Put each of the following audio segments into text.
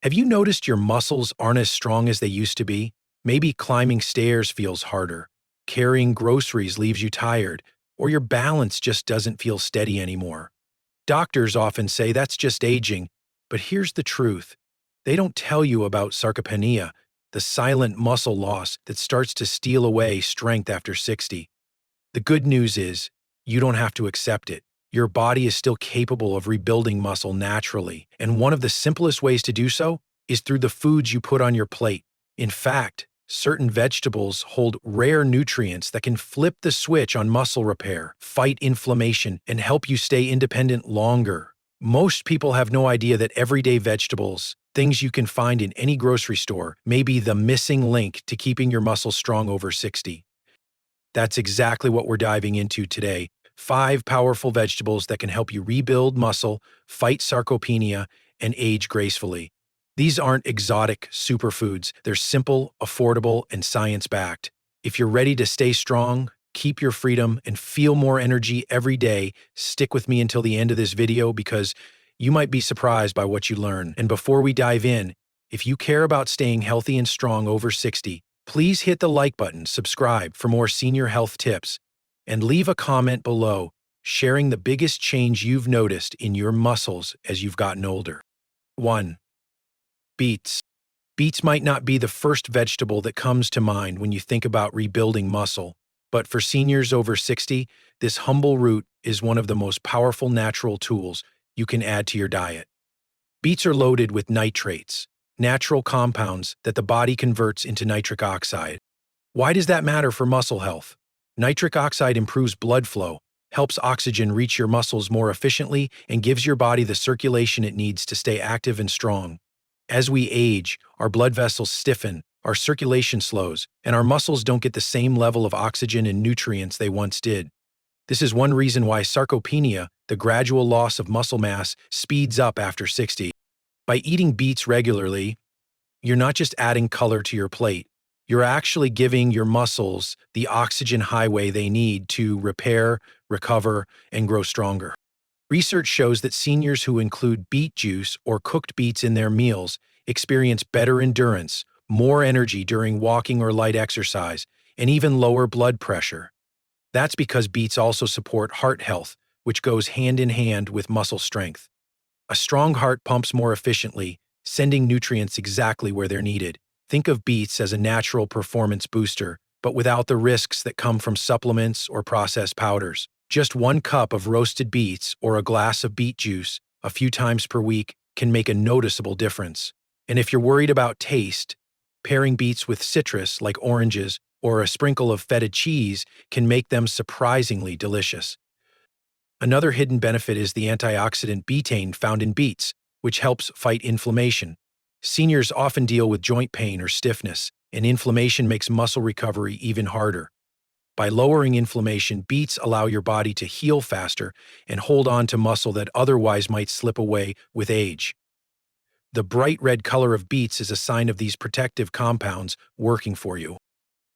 Have you noticed your muscles aren't as strong as they used to be? Maybe climbing stairs feels harder, carrying groceries leaves you tired, or your balance just doesn't feel steady anymore. Doctors often say that's just aging, but here's the truth. They don't tell you about sarcopenia, the silent muscle loss that starts to steal away strength after 60. The good news is, you don't have to accept it. Your body is still capable of rebuilding muscle naturally, and one of the simplest ways to do so is through the foods you put on your plate. In fact, certain vegetables hold rare nutrients that can flip the switch on muscle repair, fight inflammation, and help you stay independent longer. Most people have no idea that everyday vegetables, things you can find in any grocery store, may be the missing link to keeping your muscles strong over 60. That's exactly what we're diving into today. 5 powerful vegetables that can help you rebuild muscle, fight sarcopenia, and age gracefully. These aren't exotic superfoods. They're simple, affordable, and science-backed. If you're ready to stay strong, keep your freedom, and feel more energy every day, stick with me until the end of this video because you might be surprised by what you learn. And before we dive in, if you care about staying healthy and strong over 60, please hit the like button, subscribe for more senior health tips, and leave a comment below sharing the biggest change you've noticed in your muscles as you've gotten older. 1. Beets. Beets might not be the first vegetable that comes to mind when you think about rebuilding muscle, but for seniors over 60, this humble root is one of the most powerful natural tools you can add to your diet. Beets are loaded with nitrates, natural compounds that the body converts into nitric oxide. Why does that matter for muscle health? Nitric oxide improves blood flow, helps oxygen reach your muscles more efficiently, and gives your body the circulation it needs to stay active and strong. As we age, our blood vessels stiffen, our circulation slows, and our muscles don't get the same level of oxygen and nutrients they once did. This is one reason why sarcopenia, the gradual loss of muscle mass, speeds up after 60. By eating beets regularly, you're not just adding color to your plate. You're actually giving your muscles the oxygen highway they need to repair, recover, and grow stronger. Research shows that seniors who include beet juice or cooked beets in their meals experience better endurance, more energy during walking or light exercise, and even lower blood pressure. That's because beets also support heart health, which goes hand in hand with muscle strength. A strong heart pumps more efficiently, sending nutrients exactly where they're needed. Think of beets as a natural performance booster, but without the risks that come from supplements or processed powders. Just 1 cup of roasted beets or a glass of beet juice a few times per week can make a noticeable difference. And if you're worried about taste, pairing beets with citrus like oranges or a sprinkle of feta cheese can make them surprisingly delicious. Another hidden benefit is the antioxidant betaine found in beets, which helps fight inflammation. Seniors often deal with joint pain or stiffness, and inflammation makes muscle recovery even harder. By lowering inflammation, beets allow your body to heal faster and hold on to muscle that otherwise might slip away with age. The bright red color of beets is a sign of these protective compounds working for you.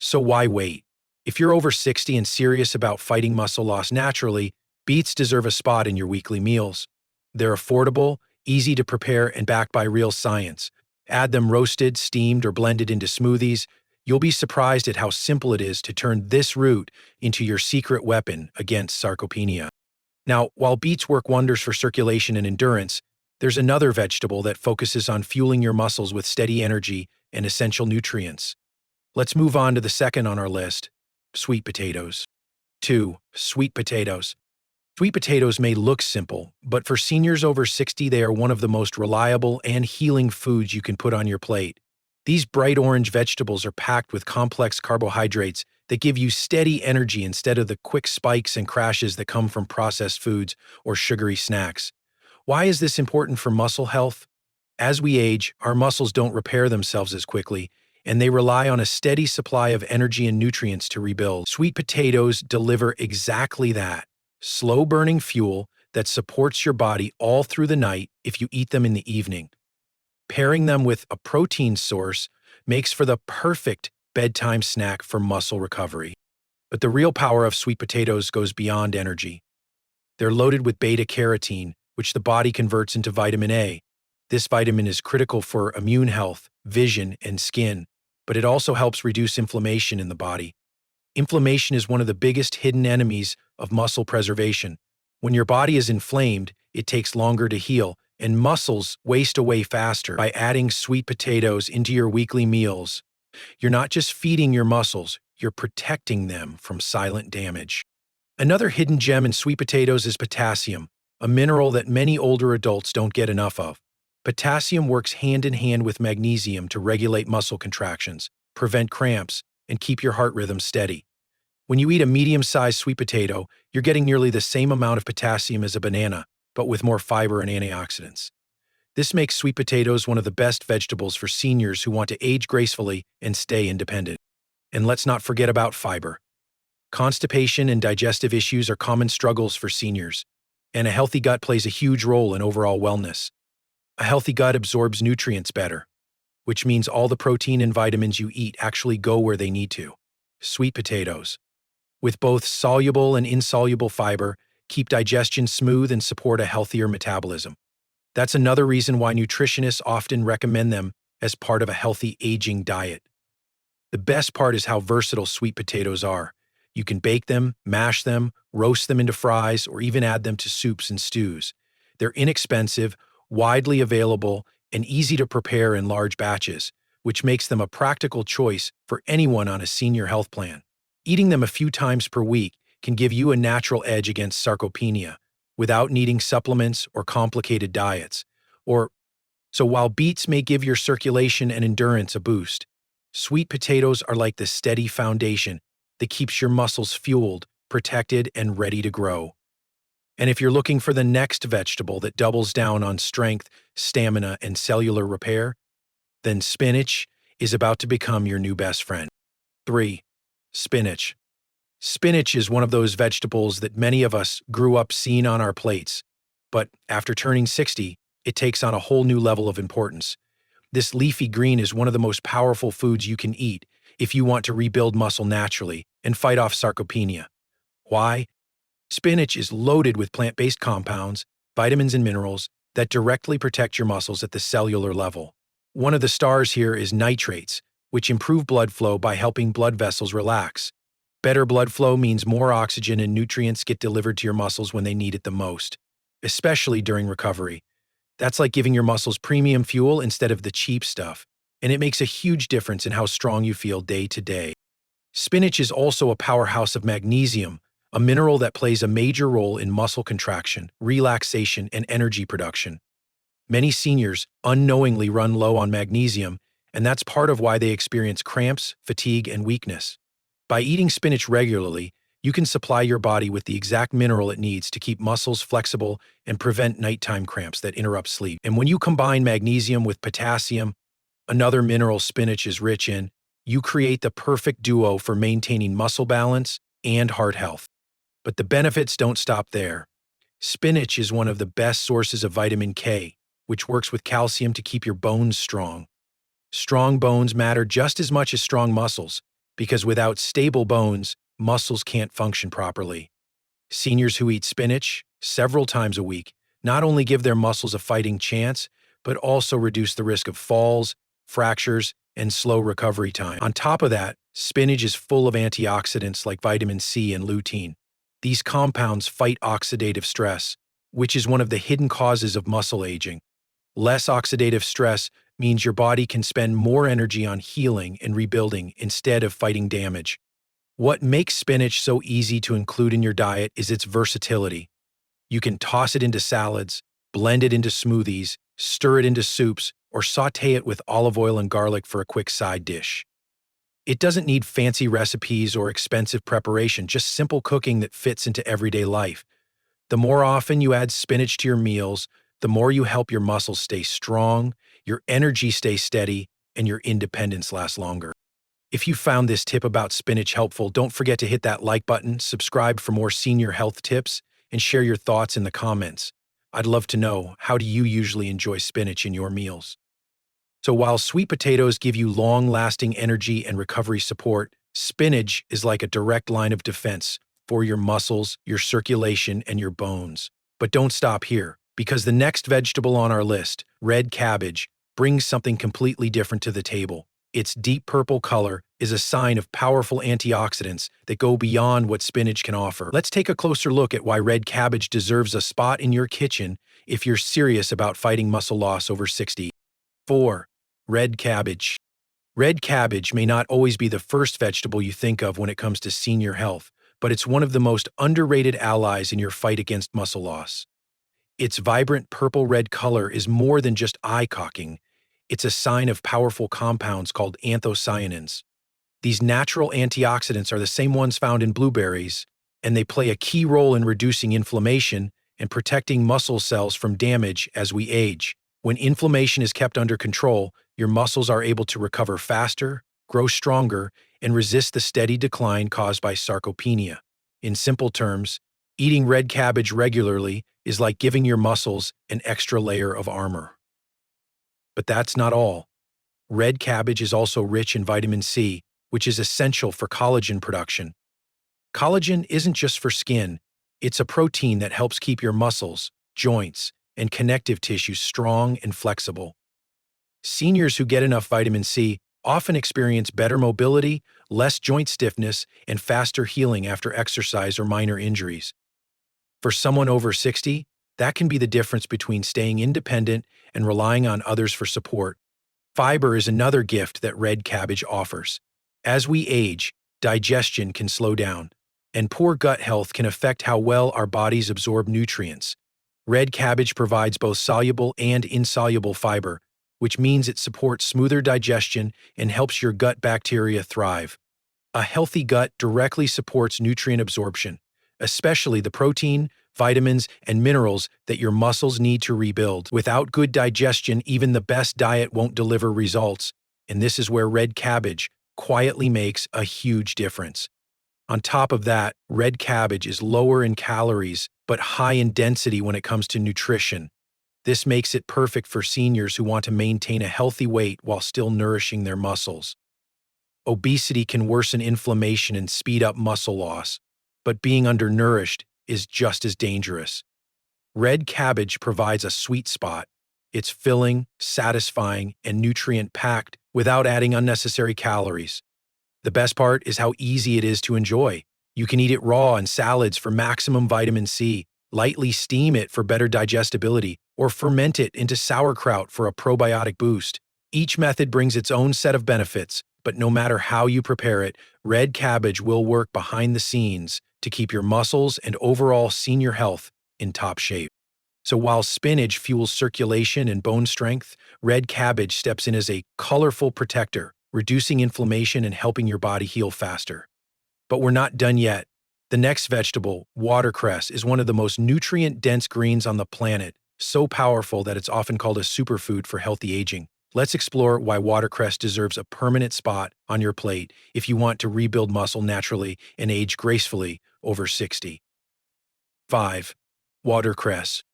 So why wait? If you're over 60 and serious about fighting muscle loss naturally, beets deserve a spot in your weekly meals. They're affordable, easy to prepare, and backed by real science. Add them roasted, steamed, or blended into smoothies. You'll be surprised at how simple it is to turn this root into your secret weapon against sarcopenia. Now, while beets work wonders for circulation and endurance, there's another vegetable that focuses on fueling your muscles with steady energy and essential nutrients. Let's move on to the second on our list, sweet potatoes. 2. Sweet potatoes. Sweet potatoes may look simple, but for seniors over 60, they are one of the most reliable and healing foods you can put on your plate. These bright orange vegetables are packed with complex carbohydrates that give you steady energy instead of the quick spikes and crashes that come from processed foods or sugary snacks. Why is this important for muscle health? As we age, our muscles don't repair themselves as quickly, and they rely on a steady supply of energy and nutrients to rebuild. Sweet potatoes deliver exactly that. Slow-burning fuel that supports your body all through the night if you eat them in the evening. Pairing them with a protein source makes for the perfect bedtime snack for muscle recovery. But the real power of sweet potatoes goes beyond energy. They're loaded with beta-carotene, which the body converts into vitamin A. This vitamin is critical for immune health, vision, and skin, but it also helps reduce inflammation in the body. Inflammation is one of the biggest hidden enemies of muscle preservation. When your body is inflamed, it takes longer to heal, and muscles waste away faster. By adding sweet potatoes into your weekly meals, you're not just feeding your muscles, you're protecting them from silent damage. Another hidden gem in sweet potatoes is potassium, a mineral that many older adults don't get enough of. Potassium works hand in hand with magnesium to regulate muscle contractions, prevent cramps, and keep your heart rhythm steady. When you eat a medium-sized sweet potato, you're getting nearly the same amount of potassium as a banana, but with more fiber and antioxidants. This makes sweet potatoes one of the best vegetables for seniors who want to age gracefully and stay independent. And let's not forget about fiber. Constipation and digestive issues are common struggles for seniors, and a healthy gut plays a huge role in overall wellness. A healthy gut absorbs nutrients better, which means all the protein and vitamins you eat actually go where they need to. Sweet potatoes, with both soluble and insoluble fiber, keep digestion smooth and support a healthier metabolism. That's another reason why nutritionists often recommend them as part of a healthy aging diet. The best part is how versatile sweet potatoes are. You can bake them, mash them, roast them into fries, or even add them to soups and stews. They're inexpensive, widely available, and easy to prepare in large batches, which makes them a practical choice for anyone on a senior health plan. Eating them a few times per week can give you a natural edge against sarcopenia without needing supplements or complicated diets. So while beets may give your circulation and endurance a boost, sweet potatoes are like the steady foundation that keeps your muscles fueled, protected, and ready to grow. And if you're looking for the next vegetable that doubles down on strength, stamina, and cellular repair, then spinach is about to become your new best friend. 3. Spinach. Spinach is one of those vegetables that many of us grew up seeing on our plates, but after turning 60, it takes on a whole new level of importance. This leafy green is one of the most powerful foods you can eat if you want to rebuild muscle naturally and fight off sarcopenia. Why? Spinach is loaded with plant-based compounds, vitamins, and minerals that directly protect your muscles at the cellular level. One of the stars here is nitrates, which improve blood flow by helping blood vessels relax. Better blood flow means more oxygen and nutrients get delivered to your muscles when they need it the most, especially during recovery. That's like giving your muscles premium fuel instead of the cheap stuff, and it makes a huge difference in how strong you feel day to day. Spinach is also a powerhouse of magnesium, a mineral that plays a major role in muscle contraction, relaxation, and energy production. Many seniors unknowingly run low on magnesium, and that's part of why they experience cramps, fatigue, and weakness. By eating spinach regularly, you can supply your body with the exact mineral it needs to keep muscles flexible and prevent nighttime cramps that interrupt sleep. And when you combine magnesium with potassium, another mineral spinach is rich in, you create the perfect duo for maintaining muscle balance and heart health. But the benefits don't stop there. Spinach is one of the best sources of vitamin K, which works with calcium to keep your bones strong. Strong bones matter just as much as strong muscles, because without stable bones, muscles can't function properly. Seniors who eat spinach several times a week not only give their muscles a fighting chance, but also reduce the risk of falls, fractures, and slow recovery time. On top of that, spinach is full of antioxidants like vitamin C and lutein. These compounds fight oxidative stress, which is one of the hidden causes of muscle aging. Less oxidative stress means your body can spend more energy on healing and rebuilding instead of fighting damage. What makes spinach so easy to include in your diet is its versatility. You can toss it into salads, blend it into smoothies, stir it into soups, or sauté it with olive oil and garlic for a quick side dish. It doesn't need fancy recipes or expensive preparation, just simple cooking that fits into everyday life. The more often you add spinach to your meals, the more you help your muscles stay strong, your energy stay steady, and your independence last longer. If you found this tip about spinach helpful, don't forget to hit that like button, subscribe for more senior health tips, and share your thoughts in the comments. I'd love to know, how do you usually enjoy spinach in your meals? So while sweet potatoes give you long-lasting energy and recovery support, spinach is like a direct line of defense for your muscles, your circulation, and your bones. But don't stop here. Because the next vegetable on our list, red cabbage, brings something completely different to the table. Its deep purple color is a sign of powerful antioxidants that go beyond what spinach can offer. Let's take a closer look at why red cabbage deserves a spot in your kitchen if you're serious about fighting muscle loss over 60. 4. Red cabbage. Red cabbage may not always be the first vegetable you think of when it comes to senior health, but it's one of the most underrated allies in your fight against muscle loss. Its vibrant purple-red color is more than just eye-cocking. It's a sign of powerful compounds called anthocyanins. These natural antioxidants are the same ones found in blueberries, and they play a key role in reducing inflammation and protecting muscle cells from damage as we age. When inflammation is kept under control, your muscles are able to recover faster, grow stronger, and resist the steady decline caused by sarcopenia. In simple terms, eating red cabbage regularly is like giving your muscles an extra layer of armor. But that's not all. Red cabbage is also rich in vitamin C, which is essential for collagen production. Collagen isn't just for skin, it's a protein that helps keep your muscles, joints, and connective tissues strong and flexible. Seniors who get enough vitamin C often experience better mobility, less joint stiffness, and faster healing after exercise or minor injuries. For someone over 60, that can be the difference between staying independent and relying on others for support. Fiber is another gift that red cabbage offers. As we age, digestion can slow down, and poor gut health can affect how well our bodies absorb nutrients. Red cabbage provides both soluble and insoluble fiber, which means it supports smoother digestion and helps your gut bacteria thrive. A healthy gut directly supports nutrient absorption, especially the protein, vitamins, and minerals that your muscles need to rebuild. Without good digestion, even the best diet won't deliver results, and this is where red cabbage quietly makes a huge difference. On top of that, red cabbage is lower in calories, but high in density when it comes to nutrition. This makes it perfect for seniors who want to maintain a healthy weight while still nourishing their muscles. Obesity can worsen inflammation and speed up muscle loss, but being undernourished is just as dangerous. Red cabbage provides a sweet spot. It's filling, satisfying, and nutrient-packed without adding unnecessary calories. The best part is how easy it is to enjoy. You can eat it raw in salads for maximum vitamin C, lightly steam it for better digestibility, or ferment it into sauerkraut for a probiotic boost. Each method brings its own set of benefits, but no matter how you prepare it, red cabbage will work behind the scenes to keep your muscles and overall senior health in top shape. So while spinach fuels circulation and bone strength, red cabbage steps in as a colorful protector, reducing inflammation and helping your body heal faster. But we're not done yet. The next vegetable, watercress, is one of the most nutrient-dense greens on the planet, so powerful that it's often called a superfood for healthy aging. Let's explore why watercress deserves a permanent spot on your plate if you want to rebuild muscle naturally and age gracefully over 60. 5. Watercress.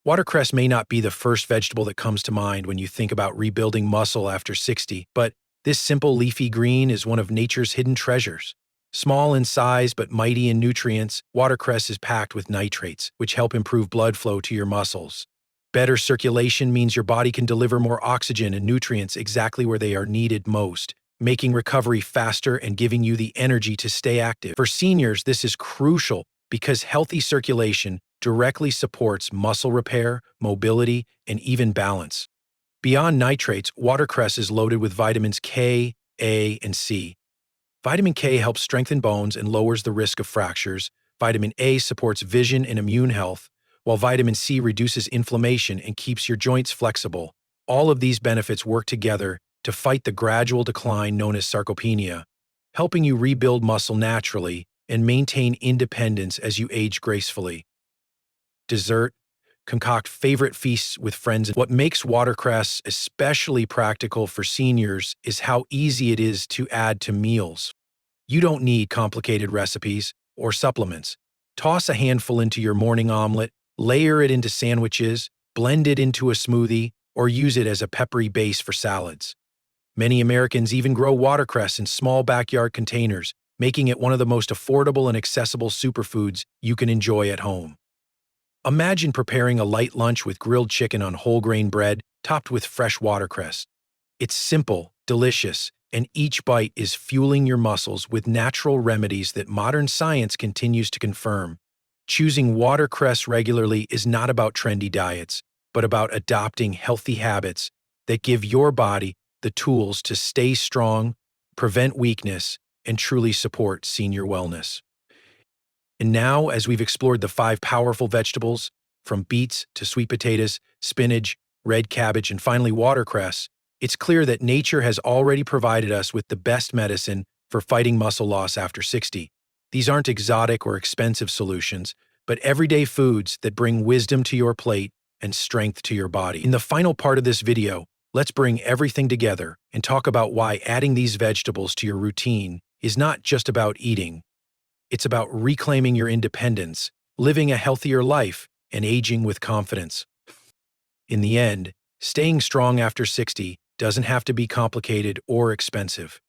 Watercress may not be the first vegetable that comes to mind when you think about rebuilding muscle after 60, but this simple leafy green is one of nature's hidden treasures. Small in size but mighty in nutrients, watercress is packed with nitrates, which help improve blood flow to your muscles. Better circulation means your body can deliver more oxygen and nutrients exactly where they are needed most, making recovery faster and giving you the energy to stay active. For seniors, this is crucial because healthy circulation directly supports muscle repair, mobility, and even balance. Beyond nitrates, watercress is loaded with vitamins K, A, and C. Vitamin K helps strengthen bones and lowers the risk of fractures. Vitamin A supports vision and immune health, while vitamin C reduces inflammation and keeps your joints flexible. All of these benefits work together to fight the gradual decline known as sarcopenia, helping you rebuild muscle naturally and maintain independence as you age gracefully. Dessert. Concoct favorite feasts with friends. What makes watercress especially practical for seniors is how easy it is to add to meals. You don't need complicated recipes or supplements. Toss a handful into your morning omelet, layer it into sandwiches, blend it into a smoothie, or use it as a peppery base for salads. Many Americans even grow watercress in small backyard containers, making it one of the most affordable and accessible superfoods you can enjoy at home. Imagine preparing a light lunch with grilled chicken on whole grain bread topped with fresh watercress. It's simple, delicious, and each bite is fueling your muscles with natural remedies that modern science continues to confirm. Choosing watercress regularly is not about trendy diets, but about adopting healthy habits that give your body the tools to stay strong, prevent weakness, and truly support senior wellness. And now, as we've explored the 5 powerful vegetables, from beets to sweet potatoes, spinach, red cabbage, and finally watercress, it's clear that nature has already provided us with the best medicine for fighting muscle loss after 60. These aren't exotic or expensive solutions, but everyday foods that bring wisdom to your plate and strength to your body. In the final part of this video, let's bring everything together and talk about why adding these vegetables to your routine is not just about eating. It's about reclaiming your independence, living a healthier life, and aging with confidence. In the end, staying strong after 60 doesn't have to be complicated or expensive.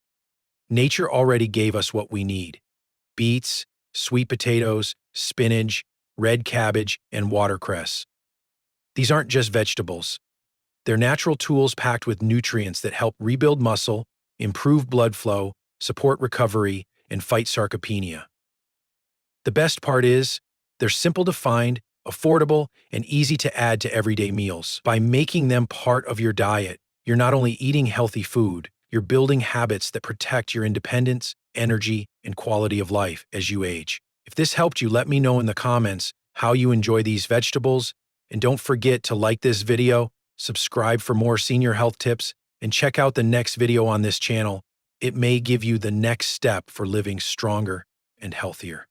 Nature already gave us what we need: beets, sweet potatoes, spinach, red cabbage, and watercress. These aren't just vegetables. They're natural tools packed with nutrients that help rebuild muscle, improve blood flow, support recovery, and fight sarcopenia. The best part is, they're simple to find, affordable, and easy to add to everyday meals. By making them part of your diet, you're not only eating healthy food, you're building habits that protect your independence, energy, and quality of life as you age. If this helped you, let me know in the comments how you enjoy these vegetables, and don't forget to like this video, subscribe for more senior health tips, and check out the next video on this channel. It may give you the next step for living stronger and healthier.